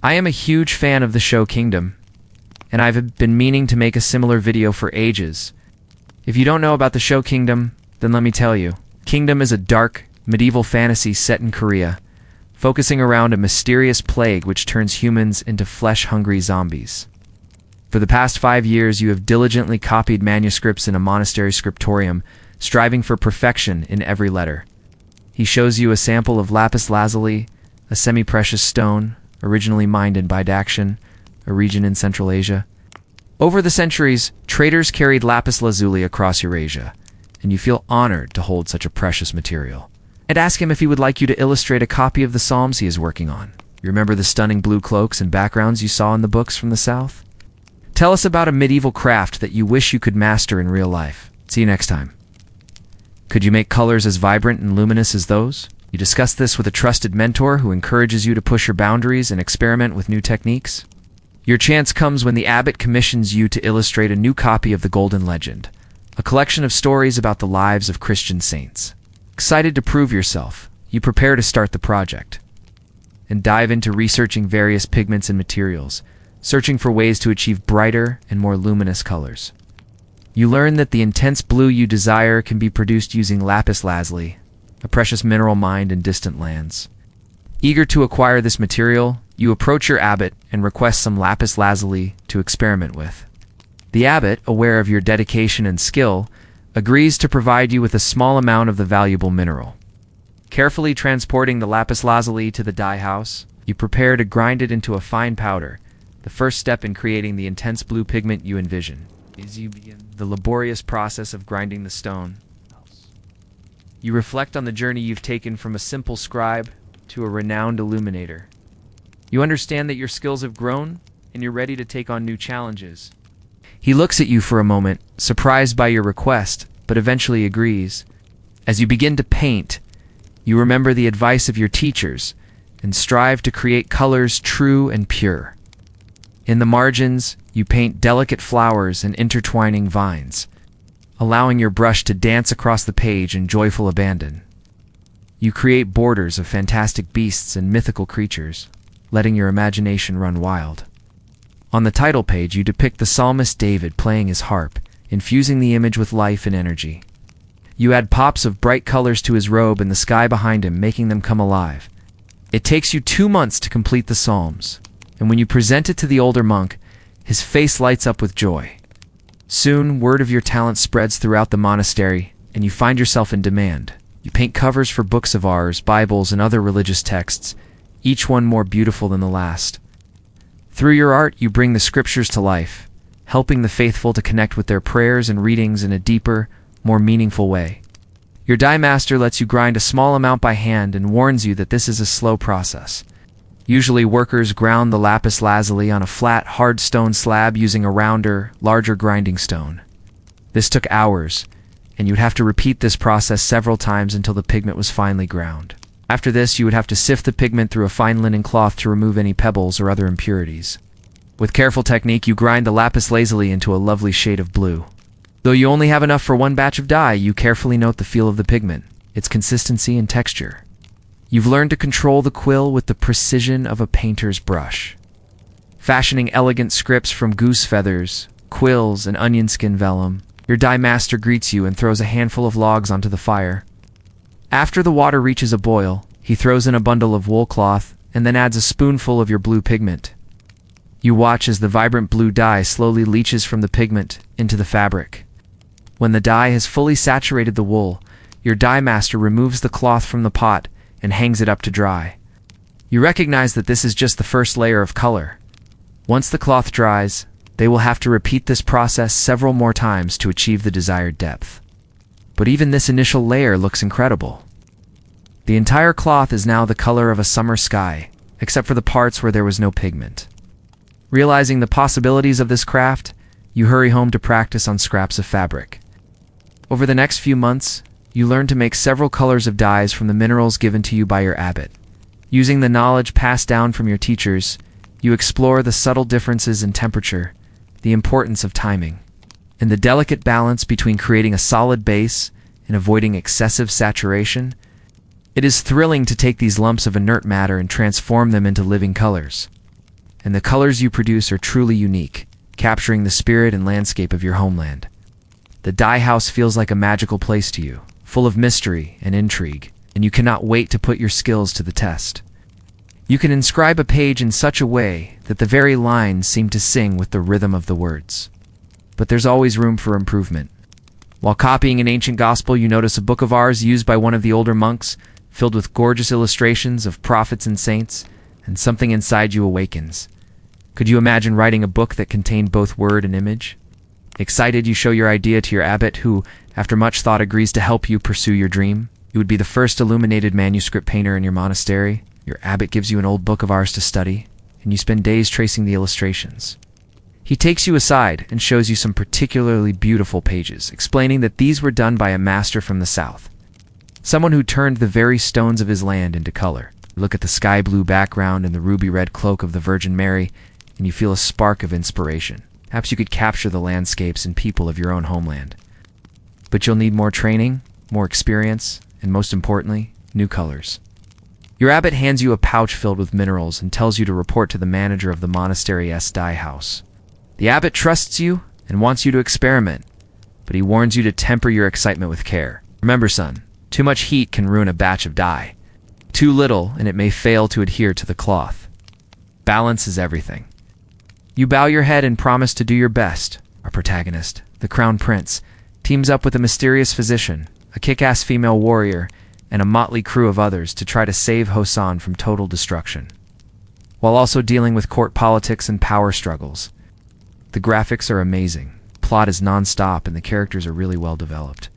I am a huge fan of the show Kingdom, and I've been meaning to make a similar video for ages. If you don't know about the show Kingdom, then let me tell you. Kingdom is a dark, medieval fantasy set in Korea, focusing around a mysterious plague which turns humans into flesh-hungry zombies. For the past 5 years, you have diligently copied manuscripts in a monastery scriptorium, striving for perfection in every letter. He shows you a sample of lapis lazuli, a semi-precious stone, originally mined in Bidakshan, a region in Central Asia. Over the centuries, traders carried lapis lazuli across Eurasia, and you feel honored to hold such a precious material. And ask him if he would like you to illustrate a copy of the Psalms he is working on. You remember the stunning blue cloaks and backgrounds you saw in the books from the South? Tell us about a medieval craft that you wish you could master in real life. See you next time. Could you make colors as vibrant and luminous as those? You discuss this with a trusted mentor who encourages you to push your boundaries and experiment with new techniques. Your chance comes when the abbot commissions you to illustrate a new copy of the Golden Legend, a collection of stories about the lives of Christian saints. Excited to prove yourself, you prepare to start the project and dive into researching various pigments and materials, searching for ways to achieve brighter and more luminous colors. You learn that the intense blue you desire can be produced using lapis lazuli, a precious mineral mined in distant lands. Eager to acquire this material, you approach your abbot and request some lapis lazuli to experiment with. The abbot, aware of your dedication and skill, agrees to provide you with a small amount of the valuable mineral. Carefully transporting the lapis lazuli to the dye house, you prepare to grind it into a fine powder, the first step in creating the intense blue pigment you envision. As you begin the laborious process of grinding the stone, you reflect on the journey you've taken from a simple scribe to a renowned illuminator. You understand that your skills have grown, and you're ready to take on new challenges. He looks at you for a moment, surprised by your request, but eventually agrees. As you begin to paint, you remember the advice of your teachers and strive to create colors true and pure. In the margins, you paint delicate flowers and intertwining vines, allowing your brush to dance across the page in joyful abandon. You create borders of fantastic beasts and mythical creatures, letting your imagination run wild. On the title page, you depict the psalmist David playing his harp, infusing the image with life and energy. You add pops of bright colors to his robe and the sky behind him, making them come alive. It takes you 2 months to complete the psalms, and when you present it to the older monk, his face lights up with joy. Soon, word of your talent spreads throughout the monastery, and you find yourself in demand. You paint covers for books of ours, Bibles, and other religious texts, each one more beautiful than the last. Through your art, you bring the scriptures to life, helping the faithful to connect with their prayers and readings in a deeper, more meaningful way. Your dye master lets you grind a small amount by hand and warns you that this is a slow process. Usually, workers ground the lapis lazuli on a flat, hard stone slab using a rounder, larger grinding stone. This took hours, and you'd have to repeat this process several times until the pigment was finely ground. After this, you would have to sift the pigment through a fine linen cloth to remove any pebbles or other impurities. With careful technique, you grind the lapis lazuli into a lovely shade of blue. Though you only have enough for one batch of dye, you carefully note the feel of the pigment, its consistency and texture. You've learned to control the quill with the precision of a painter's brush. Fashioning elegant scripts from goose feathers, quills, and onion skin vellum, your dye master greets you and throws a handful of logs onto the fire. After the water reaches a boil, he throws in a bundle of wool cloth and then adds a spoonful of your blue pigment. You watch as the vibrant blue dye slowly leaches from the pigment into the fabric. When the dye has fully saturated the wool, your dye master removes the cloth from the pot and hangs it up to dry. You recognize that this is just the first layer of color. Once the cloth dries, they will have to repeat this process several more times to achieve the desired depth. But even this initial layer looks incredible. The entire cloth is now the color of a summer sky, except for the parts where there was no pigment. Realizing the possibilities of this craft, you hurry home to practice on scraps of fabric. Over the next few months, you learn to make several colors of dyes from the minerals given to you by your abbot. Using the knowledge passed down from your teachers, you explore the subtle differences in temperature, the importance of timing, and the delicate balance between creating a solid base and avoiding excessive saturation. It is thrilling to take these lumps of inert matter and transform them into living colors. and the colors you produce are truly unique, capturing the spirit and landscape of your homeland. The dye house feels like a magical place to you, full of mystery and intrigue, and you cannot wait to put your skills to the test. You can inscribe a page in such a way that the very lines seem to sing with the rhythm of the words. But there's always room for improvement. While copying an ancient gospel, you notice a book of ours used by one of the older monks, filled with gorgeous illustrations of prophets and saints, and something inside you awakens. Could you imagine writing a book that contained both word and image? Excited, you show your idea to your abbot, who, after much thought, agrees to help you pursue your dream. You would be the first illuminated manuscript painter in your monastery. Your abbot gives you an old book of ours to study, and you spend days tracing the illustrations. He takes you aside and shows you some particularly beautiful pages, explaining that these were done by a master from the south, someone who turned the very stones of his land into color. Look at the sky blue background and the ruby red cloak of the Virgin Mary, and you feel a spark of inspiration. Perhaps you could capture the landscapes and people of your own homeland. But you'll need more training, more experience, and most importantly, new colors. Your abbot hands you a pouch filled with minerals and tells you to report to the manager of the monastery's dye house. The abbot trusts you and wants you to experiment, but he warns you to temper your excitement with care. Remember, son, too much heat can ruin a batch of dye. Too little, and it may fail to adhere to the cloth. Balance is everything. You bow your head and promise to do your best. Our protagonist, the Crown Prince, teams up with a mysterious physician, a kick-ass female warrior, and a motley crew of others to try to save Hosan from total destruction, while also dealing with court politics and power struggles. The graphics are amazing, plot is non-stop, and the characters are really well developed.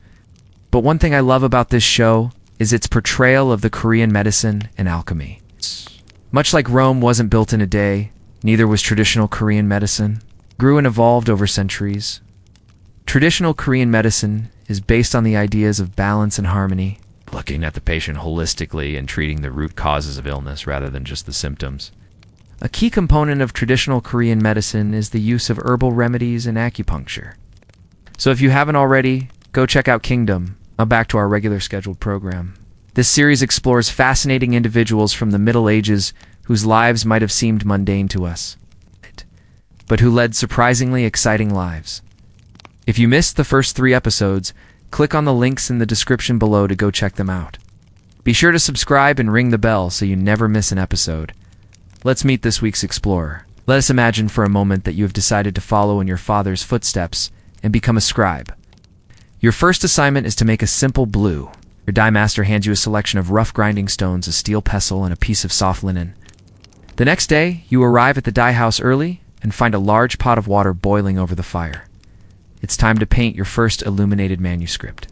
But one thing I love about this show is its portrayal of the Korean medicine and alchemy. Much like Rome wasn't built in a day, neither was traditional Korean medicine. It grew and evolved over centuries. Traditional Korean medicine is based on the ideas of balance and harmony, looking at the patient holistically and treating the root causes of illness rather than just the symptoms. A key component of traditional Korean medicine is the use of herbal remedies and acupuncture. So if you haven't already, go check out Kingdom. Now back to our regular scheduled program. This series explores fascinating individuals from the Middle Ages whose lives might have seemed mundane to us, but who led surprisingly exciting lives. If you missed the first 3 episodes, click on the links in the description below to go check them out. Be sure to subscribe and ring the bell so you never miss an episode. Let's meet this week's explorer. Let us imagine for a moment that you have decided to follow in your father's footsteps and become a scribe. Your first assignment is to make a simple blue. Your dye master hands you a selection of rough grinding stones, a steel pestle, and a piece of soft linen. The next day, you arrive at the dye house early and find a large pot of water boiling over the fire. It's time to paint your first illuminated manuscript.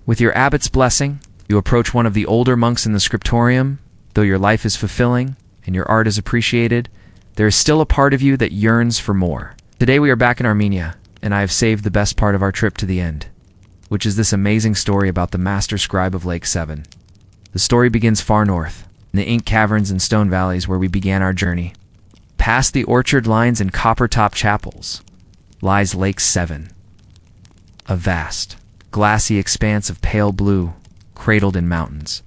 With your abbot's blessing, you approach one of the older monks in the scriptorium. Though your life is fulfilling and your art is appreciated, there is still a part of you that yearns for more. Today we are back in Armenia, and I have saved the best part of our trip to the end, which is this amazing story about the master scribe of Lake 7. The story begins far north, in the ink caverns and stone valleys where we began our journey. Past the orchard lines and copper-top chapels lies Lake 7, a vast, glassy expanse of pale blue, cradled in mountains.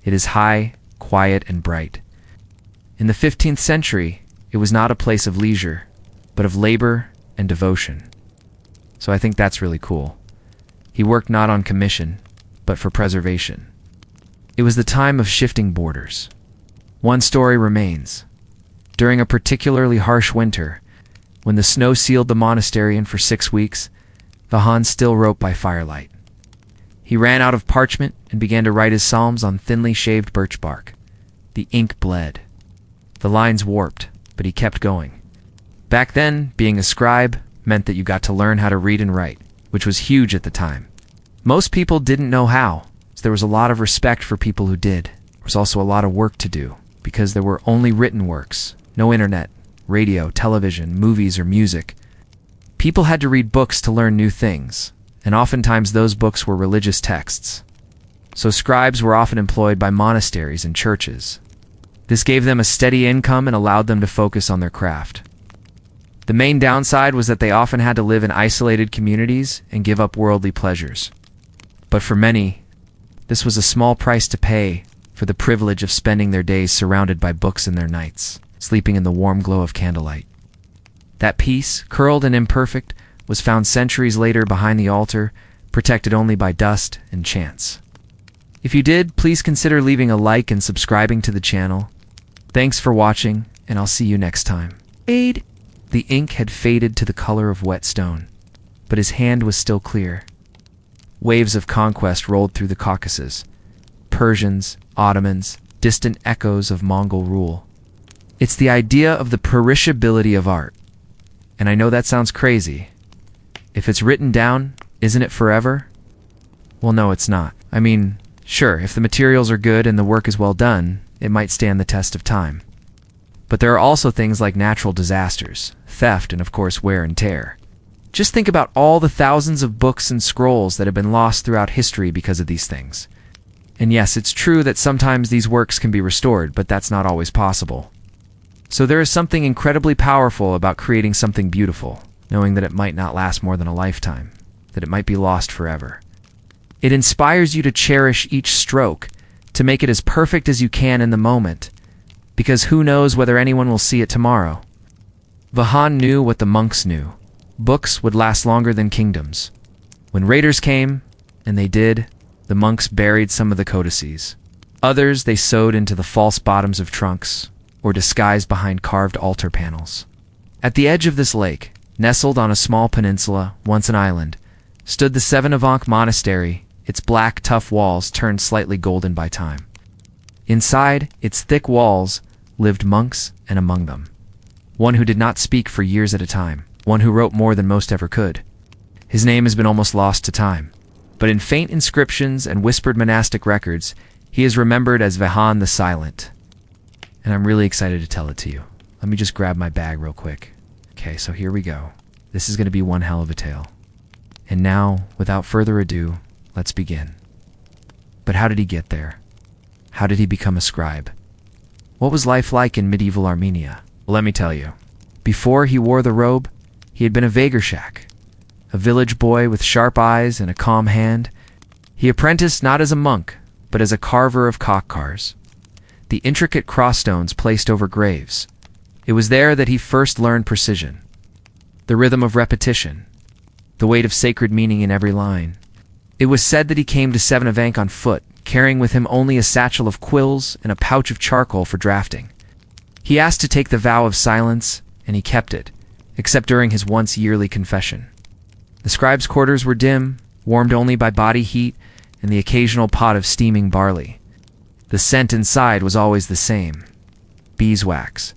It is high, quiet, and bright. In the 15th century, it was not a place of leisure, but of labor and devotion. So I think that's really cool. He worked not on commission, but for preservation. It was the time of shifting borders. One story remains. During a particularly harsh winter, when the snow sealed the monastery in for 6 weeks, Vahan still wrote by firelight. He ran out of parchment and began to write his psalms on thinly shaved birch bark. The ink bled. The lines warped, but he kept going. Back then, being a scribe meant that you got to learn how to read and write, which was huge at the time. Most people didn't know how, so there was a lot of respect for people who did. There was also a lot of work to do, because there were only written works, no internet, radio, television, movies, or music. People had to read books to learn new things, and oftentimes those books were religious texts. So scribes were often employed by monasteries and churches. This gave them a steady income and allowed them to focus on their craft. The main downside was that they often had to live in isolated communities and give up worldly pleasures. But for many, this was a small price to pay for the privilege of spending their days surrounded by books and their nights. sleeping in the warm glow of candlelight. That piece, curled and imperfect, was found centuries later behind the altar, protected only by dust and chance. If you did, please consider leaving a like and subscribing to the channel. Thanks for watching, and I'll see you next time. Fade. The ink had faded to the color of wet stone, but his hand was still clear. Waves of conquest rolled through the Caucasus. Persians, Ottomans, distant echoes of Mongol rule. It's the idea of the perishability of art. And I know that sounds crazy. If it's written down, isn't it forever? Well, no, it's not. I mean, sure, if the materials are good and the work is well done, it might stand the test of time. But there are also things like natural disasters, theft, and of course wear and tear. Just think about all the thousands of books and scrolls that have been lost throughout history because of these things. And yes, it's true that sometimes these works can be restored, but that's not always possible. So there is something incredibly powerful about creating something beautiful, knowing that it might not last more than a lifetime, that it might be lost forever. It inspires you to cherish each stroke, to make it as perfect as you can in the moment, because who knows whether anyone will see it tomorrow. Vahan knew what the monks knew. Books would last longer than kingdoms. When raiders came, and they did, the monks buried some of the codices. Others they sewed into the false bottoms of trunks, or disguised behind carved altar panels. At the edge of this lake, nestled on a small peninsula, once an island, stood the Seven-Ankh monastery, its black, tough walls turned slightly golden by time. Inside its thick walls lived monks, and among them, one who did not speak for years at a time, one who wrote more than most ever could. His name has been almost lost to time, but in faint inscriptions and whispered monastic records, he is remembered as Vahan the Silent. And I'm really excited to tell it to you. Let me just grab my bag real quick. Okay, so here we go. This is going to be one hell of a tale. And now, without further ado, let's begin. But how did he get there? How did he become a scribe? What was life like in medieval Armenia? Well, let me tell you. Before he wore the robe, he had been a Vagershak, a village boy with sharp eyes and a calm hand. He apprenticed not as a monk, but as a carver of kokkars, the intricate crossstones placed over graves. It was there that he first learned precision, the rhythm of repetition, the weight of sacred meaning in every line. It was said that he came to Seven-Ankh on foot, carrying with him only a satchel of quills and a pouch of charcoal for drafting. He asked to take the vow of silence, and he kept it, except during his once-yearly confession. The scribe's quarters were dim, warmed only by body heat and the occasional pot of steaming barley. The scent inside was always the same: beeswax,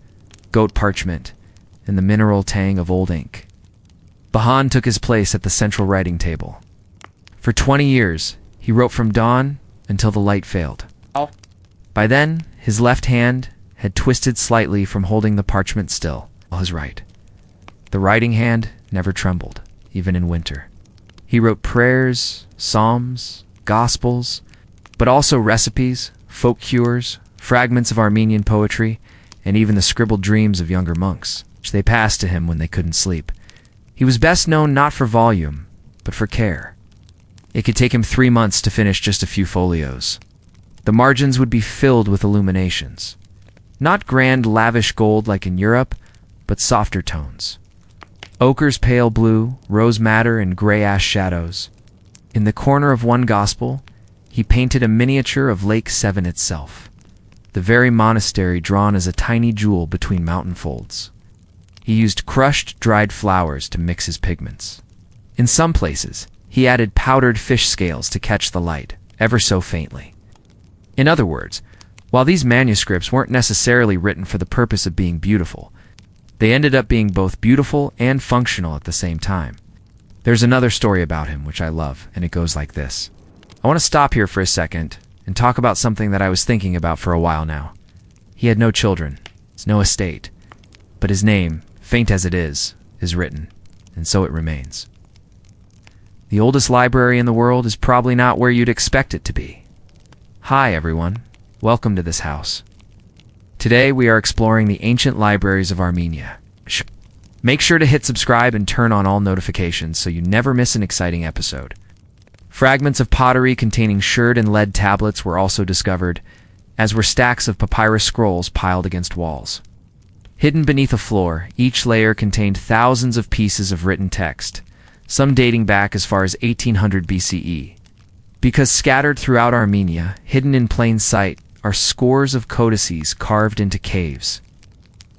goat parchment, and the mineral tang of old ink. Vahan took his place at the central writing table. For 20 years, he wrote from dawn until the light failed. By then, his left hand had twisted slightly from holding the parchment still, while his right. The writing hand never trembled, even in winter. He wrote prayers, psalms, gospels, but also recipes, folk cures, fragments of Armenian poetry, and even the scribbled dreams of younger monks, which they passed to him when they couldn't sleep. He was best known not for volume, but for care. It could take him 3 months to finish just a few folios. The margins would be filled with illuminations. Not grand, lavish gold like in Europe, but softer tones. Ochre's pale blue, rose madder, and gray-ash shadows. In the corner of one gospel, he painted a miniature of Lake Seven itself, the very monastery drawn as a tiny jewel between mountain folds. He used crushed, dried flowers to mix his pigments. In some places, he added powdered fish scales to catch the light, ever so faintly. In other words, while these manuscripts weren't necessarily written for the purpose of being beautiful, they ended up being both beautiful and functional at the same time. There's another story about him which I love, and it goes like this. I want to stop here for a second and talk about something that I was thinking about for a while now. He had no children, no estate, but his name, faint as it is written, and so it remains. The oldest library in the world is probably not where you'd expect it to be. Hi, everyone. Welcome to this house. Today, we are exploring the ancient libraries of Armenia. Make sure to hit subscribe and turn on all notifications so you never miss an exciting episode. Fragments of pottery containing sherd and lead tablets were also discovered, as were stacks of papyrus scrolls piled against walls. Hidden beneath a floor, each layer contained thousands of pieces of written text, some dating back as far as 1800 BCE. Because scattered throughout Armenia, hidden in plain sight, are scores of codices carved into caves.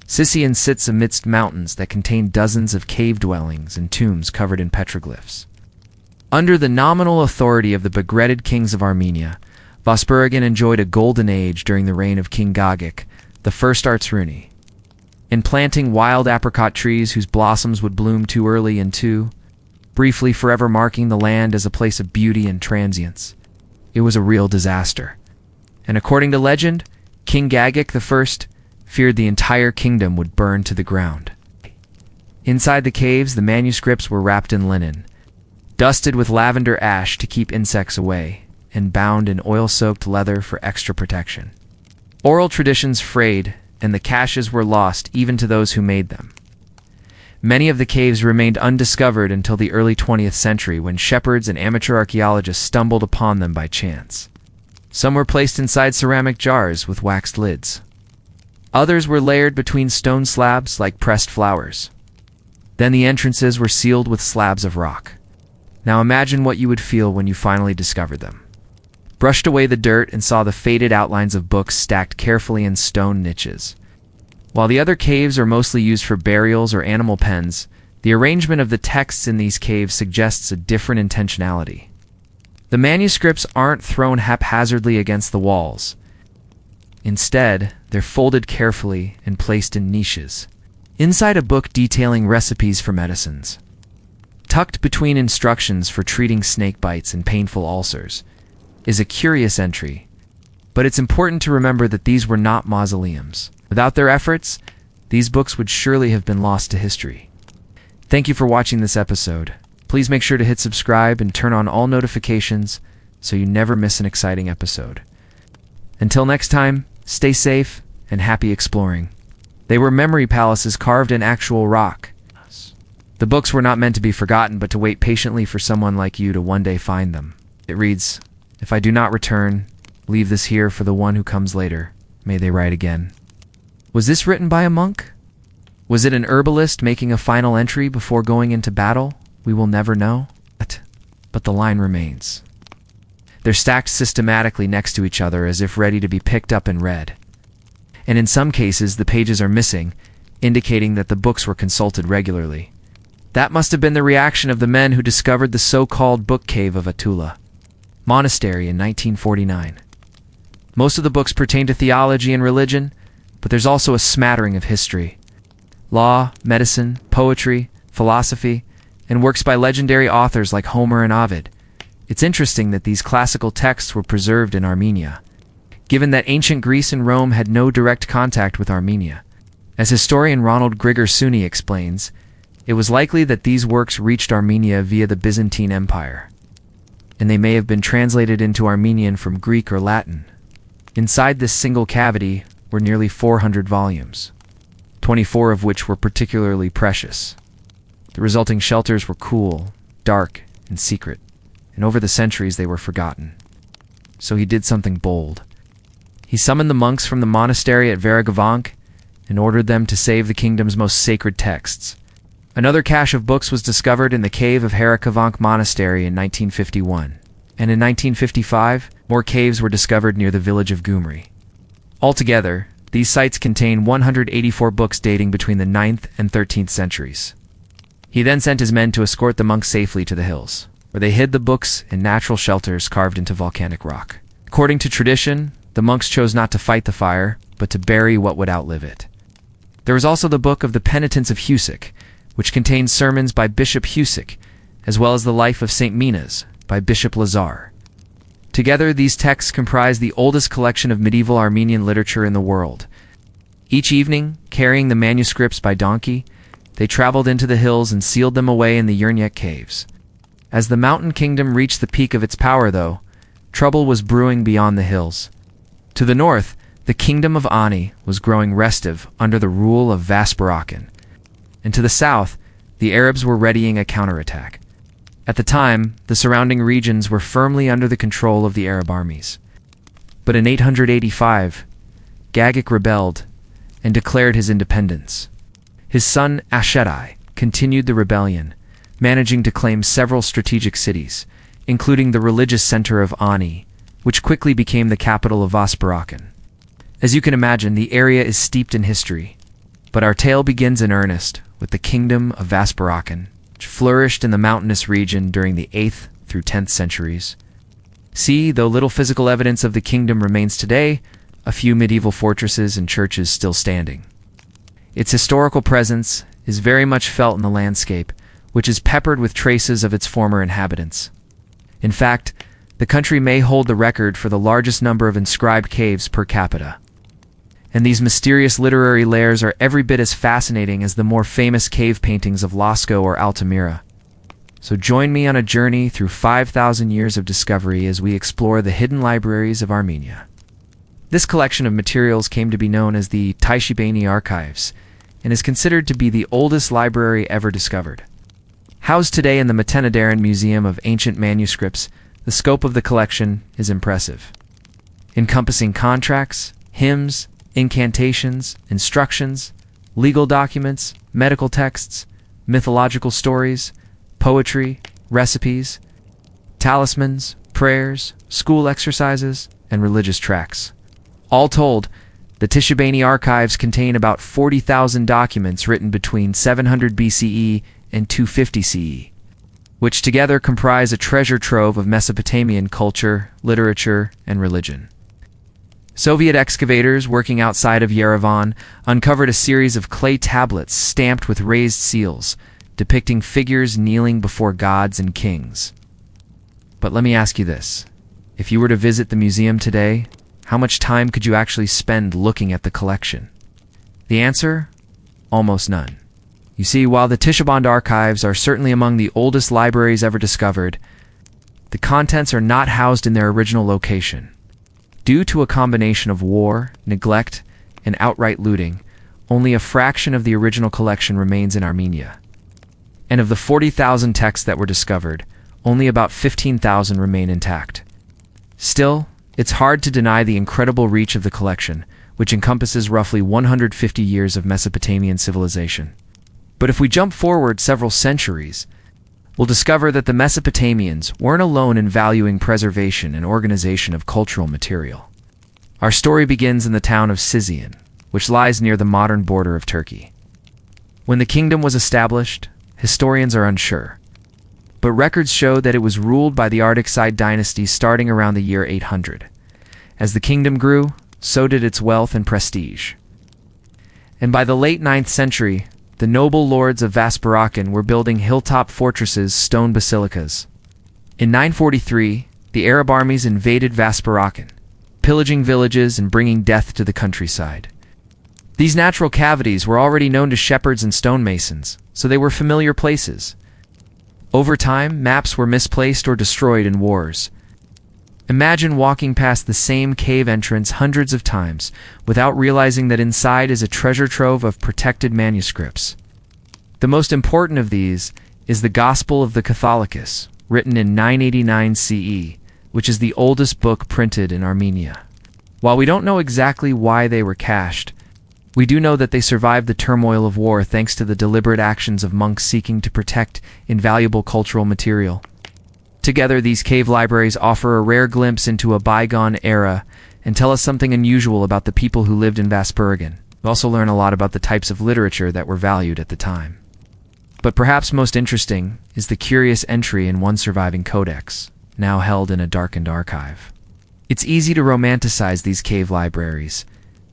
Sicyon sits amidst mountains that contain dozens of cave dwellings and tombs covered in petroglyphs. Under the nominal authority of the begretted kings of Armenia, Vosburghan enjoyed a golden age during the reign of King Gagik, the first Artsruni. In planting wild apricot trees whose blossoms would bloom too early and too briefly, forever marking the land as a place of beauty and transience, it was a real disaster. And according to legend, King Gagik I feared the entire kingdom would burn to the ground. Inside the caves, the manuscripts were wrapped in linen, dusted with lavender ash to keep insects away, and bound in oil-soaked leather for extra protection. Oral traditions frayed, and the caches were lost even to those who made them. Many of the caves remained undiscovered until the early 20th century, when shepherds and amateur archaeologists stumbled upon them by chance. Some were placed inside ceramic jars with waxed lids. Others were layered between stone slabs like pressed flowers. Then the entrances were sealed with slabs of rock. Now imagine what you would feel when you finally discovered them. Brushed away the dirt and saw the faded outlines of books stacked carefully in stone niches. While the other caves are mostly used for burials or animal pens, the arrangement of the texts in these caves suggests a different intentionality. The manuscripts aren't thrown haphazardly against the walls. Instead, they're folded carefully and placed in niches, inside a book detailing recipes for medicines. Tucked between instructions for treating snake bites and painful ulcers is a curious entry, but it's important to remember that these were not mausoleums. Without their efforts, these books would surely have been lost to history. Thank you for watching this episode. Please make sure to hit subscribe and turn on all notifications so you never miss an exciting episode. Until next time, stay safe and happy exploring. They were memory palaces carved in actual rock. The books were not meant to be forgotten, but to wait patiently for someone like you to one day find them. It reads, "If I do not return, leave this here for the one who comes later. May they write again." Was this written by a monk? Was it an herbalist making a final entry before going into battle? We will never know. But the line remains. They're stacked systematically next to each other as if ready to be picked up and read. And in some cases, the pages are missing, indicating that the books were consulted regularly. That must have been the reaction of the men who discovered the so-called book cave of Attila Monastery in 1949. Most of the books pertain to theology and religion, but there's also a smattering of history, law, medicine, poetry, philosophy, and works by legendary authors like Homer and Ovid. It's interesting that these classical texts were preserved in Armenia, given that ancient Greece and Rome had no direct contact with Armenia. As historian Ronald Griger-Suni explains, it was likely that these works reached Armenia via the Byzantine Empire, and they may have been translated into Armenian from Greek or Latin. Inside this single cavity were nearly 400 volumes, 24 of which were particularly precious. The resulting shelters were cool, dark, and secret, and over the centuries they were forgotten. So he did something bold. He summoned the monks from the monastery at Veragavank and ordered them to save the kingdom's most sacred texts. Another cache of books was discovered in the cave of Harakavank Monastery in 1951, and in 1955, more caves were discovered near the village of Gyumri. Altogether, these sites contain 184 books dating between the 9th and 13th centuries. He then sent his men to escort the monks safely to the hills, where they hid the books in natural shelters carved into volcanic rock. According to tradition, the monks chose not to fight the fire, but to bury what would outlive it. There was also the Book of the Penitents of Husic, which contains sermons by Bishop Husic, as well as the Life of St. Minas by Bishop Lazar. Together, these texts comprise the oldest collection of medieval Armenian literature in the world. Each evening, carrying the manuscripts by donkey, they traveled into the hills and sealed them away in the Yernyek caves. As the mountain kingdom reached the peak of its power, though, trouble was brewing beyond the hills. To the north, the kingdom of Ani was growing restive under the rule of Vosburghan, and to the south, the Arabs were readying a counterattack. At the time, the surrounding regions were firmly under the control of the Arab armies. But in 885, Gagik rebelled, and declared his independence. His son Ashedai continued the rebellion, managing to claim several strategic cities, including the religious center of Ani, which quickly became the capital of Vaspurakan. As you can imagine, the area is steeped in history, but our tale begins in earnest with the kingdom of Vaspurakan, which flourished in the mountainous region during the 8th through 10th centuries. See, though little physical evidence of the kingdom remains today, a few medieval fortresses and churches still standing. Its historical presence is very much felt in the landscape, which is peppered with traces of its former inhabitants. In fact, the country may hold the record for the largest number of inscribed caves per capita. And these mysterious literary layers are every bit as fascinating as the more famous cave paintings of Lascaux or Altamira. So join me on a journey through 5,000 years of discovery as we explore the hidden libraries of Armenia. This collection of materials came to be known as the Tishibani Archives and is considered to be the oldest library ever discovered. Housed today in the Matenadaran Museum of Ancient Manuscripts, the scope of the collection is impressive, encompassing contracts, hymns, incantations, instructions, legal documents, medical texts, mythological stories, poetry, recipes, talismans, prayers, school exercises, and religious tracts. All told, the Tishibani Archives contain about 40,000 documents written between 700 BCE and 250 CE, which together comprise a treasure trove of Mesopotamian culture, literature, and religion. Soviet excavators working outside of Yerevan uncovered a series of clay tablets stamped with raised seals, depicting figures kneeling before gods and kings. But let me ask you this. If you were to visit the museum today, how much time could you actually spend looking at the collection? The answer? Almost none. You see, while the Tishiband Archives are certainly among the oldest libraries ever discovered, the contents are not housed in their original location. Due to a combination of war, neglect, and outright looting, only a fraction of the original collection remains in Armenia. And of the 40,000 texts that were discovered, only about 15,000 remain intact. Still, it's hard to deny the incredible reach of the collection, which encompasses roughly 150 years of Mesopotamian civilization. But if we jump forward several centuries, we'll discover that the Mesopotamians weren't alone in valuing preservation and organization of cultural material. Our story begins in the town of Sizian, which lies near the modern border of Turkey. When the kingdom was established, historians are unsure, but records show that it was ruled by the Artaxide dynasty starting around the year 800. As the kingdom grew, so did its wealth and prestige. And by the late 9th century, the noble lords of Vaspurakan were building hilltop fortresses, stone basilicas. In 943, the Arab armies invaded Vaspurakan, pillaging villages and bringing death to the countryside. These natural cavities were already known to shepherds and stonemasons, so they were familiar places. Over time, maps were misplaced or destroyed in wars. Imagine walking past the same cave entrance hundreds of times without realizing that inside is a treasure trove of protected manuscripts. The most important of these is the Gospel of the Catholicus, written in 989 CE, which is the oldest book printed in Armenia. While we don't know exactly why they were cached, we do know that they survived the turmoil of war thanks to the deliberate actions of monks seeking to protect invaluable cultural material. Together, these cave libraries offer a rare glimpse into a bygone era and tell us something unusual about the people who lived in Vaspurakan. We also learn a lot about the types of literature that were valued at the time. But perhaps most interesting is the curious entry in one surviving codex, now held in a darkened archive. It's easy to romanticize these cave libraries,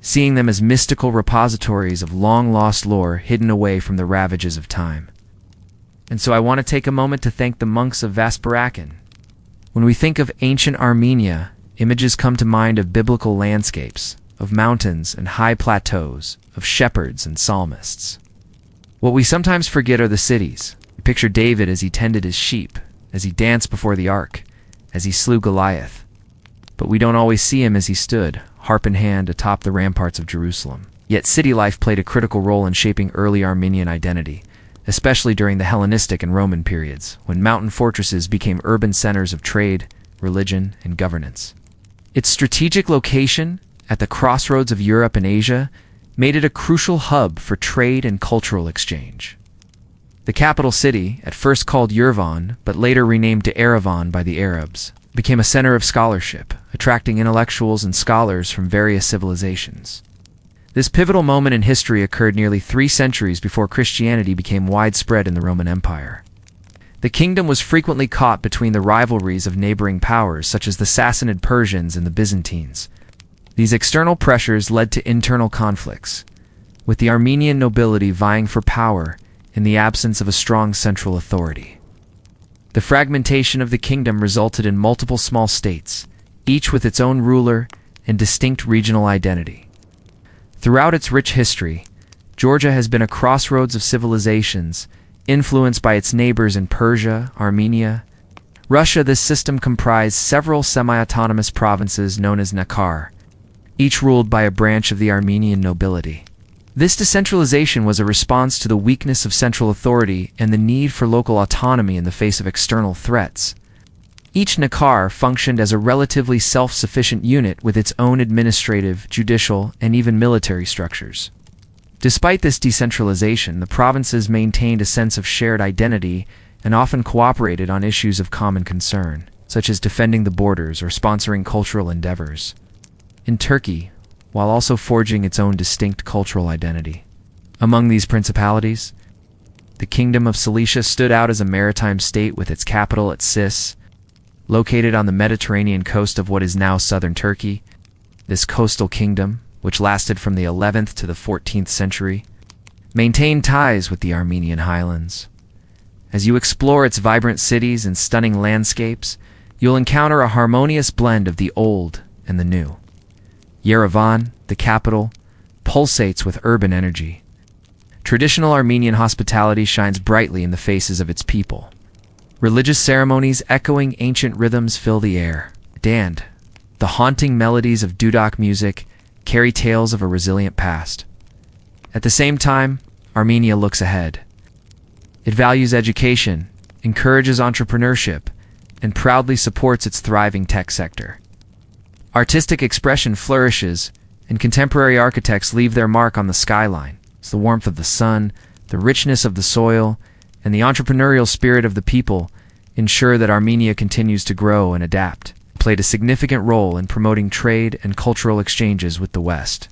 seeing them as mystical repositories of long-lost lore hidden away from the ravages of time. And so I want to take a moment to thank the monks of Vaspurakan. When we think of ancient Armenia, images come to mind of biblical landscapes, of mountains and high plateaus, of shepherds and psalmists. What we sometimes forget are the cities. We picture David as he tended his sheep, as he danced before the ark, as he slew Goliath. But we don't always see him as he stood, harp in hand, atop the ramparts of Jerusalem. Yet city life played a critical role in shaping early Armenian identity, especially during the Hellenistic and Roman periods, when mountain fortresses became urban centers of trade, religion, and governance. Its strategic location, at the crossroads of Europe and Asia, made it a crucial hub for trade and cultural exchange. The capital city, at first called Yerevan, but later renamed to Erevan by the Arabs, became a center of scholarship, attracting intellectuals and scholars from various civilizations. This pivotal moment in history occurred nearly 3 centuries before Christianity became widespread in the Roman Empire. The kingdom was frequently caught between the rivalries of neighboring powers such as the Sassanid Persians and the Byzantines. These external pressures led to internal conflicts, with the Armenian nobility vying for power in the absence of a strong central authority. The fragmentation of the kingdom resulted in multiple small states, each with its own ruler and distinct regional identity. Throughout its rich history, Georgia has been a crossroads of civilizations, influenced by its neighbors in Persia, Armenia, Russia. This system comprised several semi-autonomous provinces known as Nakhar, each ruled by a branch of the Armenian nobility. This decentralization was a response to the weakness of central authority and the need for local autonomy in the face of external threats. Each Nakhar functioned as a relatively self-sufficient unit with its own administrative, judicial, and even military structures. Despite this decentralization, the provinces maintained a sense of shared identity and often cooperated on issues of common concern, such as defending the borders or sponsoring cultural endeavors. In Turkey, while also forging its own distinct cultural identity. Among these principalities, the Kingdom of Cilicia stood out as a maritime state with its capital at Sis, located on the Mediterranean coast of what is now southern Turkey. This coastal kingdom, which lasted from the 11th to the 14th century, maintained ties with the Armenian highlands. As you explore its vibrant cities and stunning landscapes, you'll encounter a harmonious blend of the old and the new. Yerevan, the capital, pulsates with urban energy. Traditional Armenian hospitality shines brightly in the faces of its people. Religious ceremonies echoing ancient rhythms fill the air. And the haunting melodies of duduk music carry tales of a resilient past. At the same time, Armenia looks ahead. It values education, encourages entrepreneurship, and proudly supports its thriving tech sector. Artistic expression flourishes, and contemporary architects leave their mark on the skyline. It's the warmth of the sun, the richness of the soil, and the entrepreneurial spirit of the people ensure that Armenia continues to grow and adapt. It played a significant role in promoting trade and cultural exchanges with the West.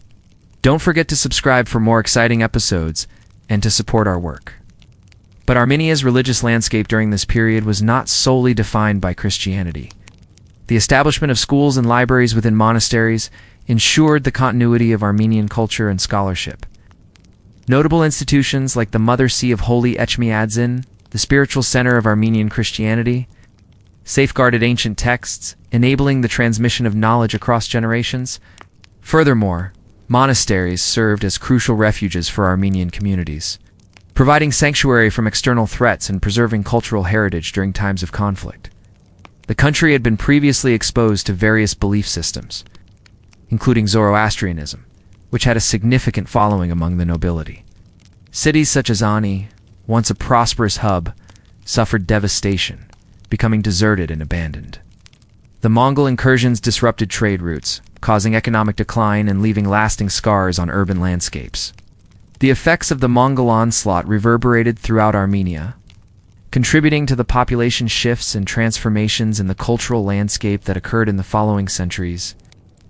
Don't forget to subscribe for more exciting episodes and to support our work. But Armenia's religious landscape during this period was not solely defined by Christianity. The establishment of schools and libraries within monasteries ensured the continuity of Armenian culture and scholarship. Notable institutions like the Mother See of Holy Echmiadzin, the spiritual center of Armenian Christianity, safeguarded ancient texts, enabling the transmission of knowledge across generations. Furthermore, monasteries served as crucial refuges for Armenian communities, providing sanctuary from external threats and preserving cultural heritage during times of conflict. The country had been previously exposed to various belief systems, including Zoroastrianism, which had a significant following among the nobility. Cities such as Ani, once a prosperous hub, suffered devastation, becoming deserted and abandoned. The Mongol incursions disrupted trade routes, causing economic decline and leaving lasting scars on urban landscapes. The effects of the Mongol onslaught reverberated throughout Armenia, contributing to the population shifts and transformations in the cultural landscape that occurred in the following centuries.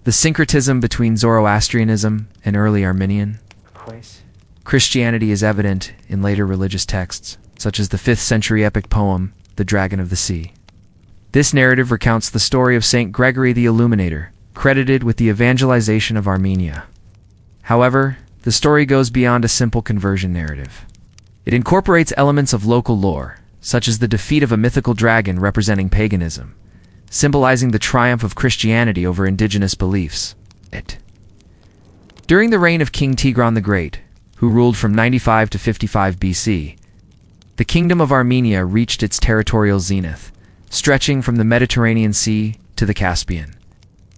The syncretism between Zoroastrianism and early Armenian Christianity is evident in later religious texts, such as the 5th century epic poem, The Dragon of the Sea. This narrative recounts the story of Saint Gregory the Illuminator, credited with the evangelization of Armenia. However, the story goes beyond a simple conversion narrative. It incorporates elements of local lore, such as the defeat of a mythical dragon representing paganism, symbolizing the triumph of Christianity over indigenous beliefs. During the reign of King Tigran the Great, who ruled from 95 to 55 BC, the Kingdom of Armenia reached its territorial zenith, stretching from the Mediterranean Sea to the Caspian.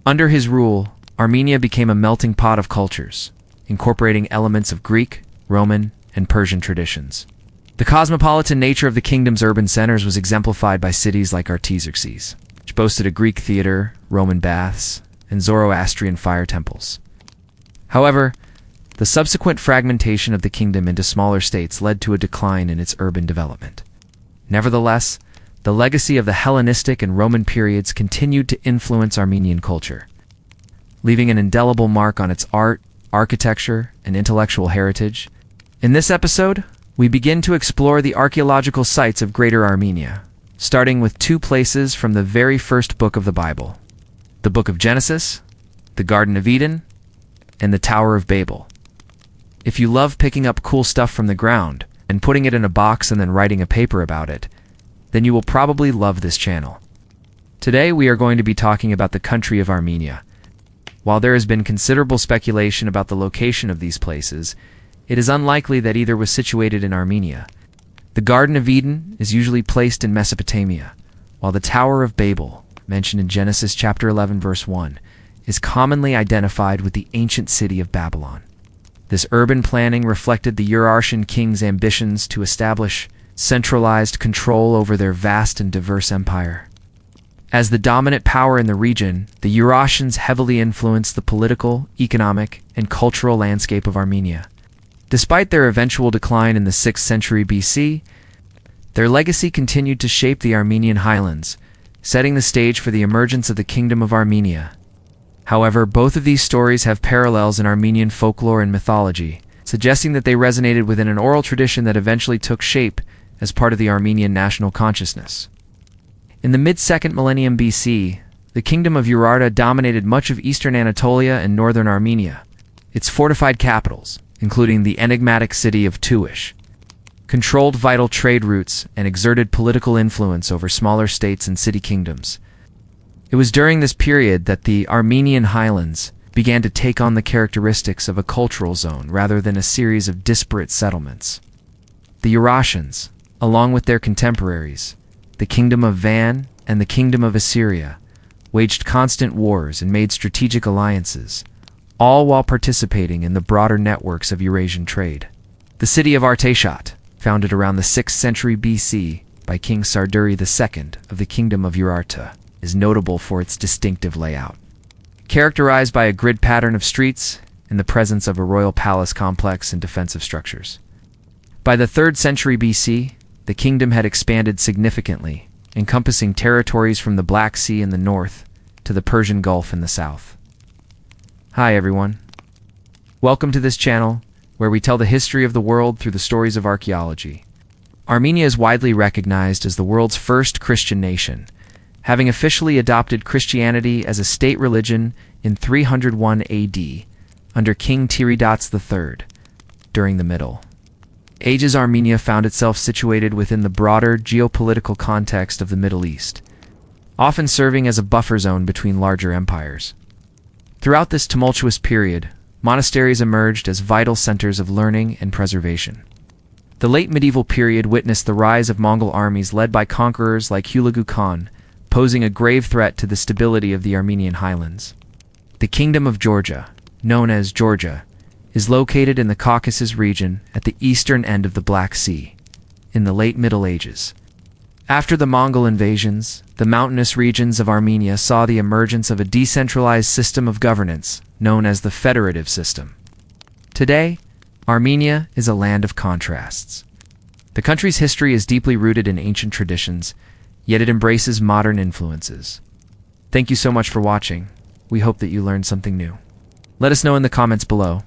Under his rule, Armenia became a melting pot of cultures, incorporating elements of Greek, Roman, and Persian traditions. The cosmopolitan nature of the kingdom's urban centers was exemplified by cities like Artaxerxes, which boasted a Greek theater, Roman baths, and Zoroastrian fire temples. However, The subsequent fragmentation of the kingdom into smaller states led to a decline in its urban development. Nevertheless, the legacy of the Hellenistic and Roman periods continued to influence Armenian culture, leaving an indelible mark on its art, architecture, and intellectual heritage. In this episode, we begin to explore the archaeological sites of Greater Armenia, starting with two places from the very first book of the Bible: the Book of Genesis, the Garden of Eden, and the Tower of Babel. If you love picking up cool stuff from the ground and putting it in a box and then writing a paper about it, then you will probably love this channel. Today we are going to be talking about the country of Armenia. While there has been considerable speculation about the location of these places, it is unlikely that either was situated in Armenia. The Garden of Eden is usually placed in Mesopotamia, while the Tower of Babel, mentioned in Genesis chapter 11 verse 1, is commonly identified with the ancient city of Babylon. This urban planning reflected the Urartian kings' ambitions to establish centralized control over their vast and diverse empire. As the dominant power in the region, the Urartians heavily influenced the political, economic, and cultural landscape of Armenia. Despite their eventual decline in the 6th century BC, their legacy continued to shape the Armenian highlands, setting the stage for the emergence of the Kingdom of Armenia. However, both of these stories have parallels in Armenian folklore and mythology, suggesting that they resonated within an oral tradition that eventually took shape as part of the Armenian national consciousness. In the mid-2nd millennium BC, the Kingdom of Urarta dominated much of eastern Anatolia and northern Armenia. Its fortified capitals, including the enigmatic city of Tuish, controlled vital trade routes and exerted political influence over smaller states and city kingdoms. It was during this period that the Armenian highlands began to take on the characteristics of a cultural zone rather than a series of disparate settlements. The Urartians, along with their contemporaries, the Kingdom of Van and the Kingdom of Assyria, waged constant wars and made strategic alliances, all while participating in the broader networks of Eurasian trade. The city of Artashat, founded around the 6th century BC by King Sarduri II of the Kingdom of Urarta, is notable for its distinctive layout. Characterized by a grid pattern of streets and the presence of a royal palace complex and defensive structures. By the 3rd century BC, the kingdom had expanded significantly, encompassing territories from the Black Sea in the north to the Persian Gulf in the south. Hi everyone. Welcome to this channel, where we tell the history of the world through the stories of archaeology. Armenia is widely recognized as the world's first Christian nation, having officially adopted Christianity as a state religion in 301 AD under King Tiridates III during the Middle Ages. Armenia found itself situated within the broader geopolitical context of the Middle East, often serving as a buffer zone between larger empires. Throughout this tumultuous period, monasteries emerged as vital centers of learning and preservation. The late medieval period witnessed the rise of Mongol armies led by conquerors like Hulagu Khan, posing a grave threat to the stability of the Armenian highlands. The Kingdom of Georgia, known as Georgia, is located in the Caucasus region at the eastern end of the Black Sea, in the late Middle Ages. After the Mongol invasions, the mountainous regions of Armenia saw the emergence of a decentralized system of governance known as the federative system. Today, Armenia is a land of contrasts. The country's history is deeply rooted in ancient traditions, yet it embraces modern influences. Thank you so much for watching. We hope that you learned something new. Let us know in the comments below.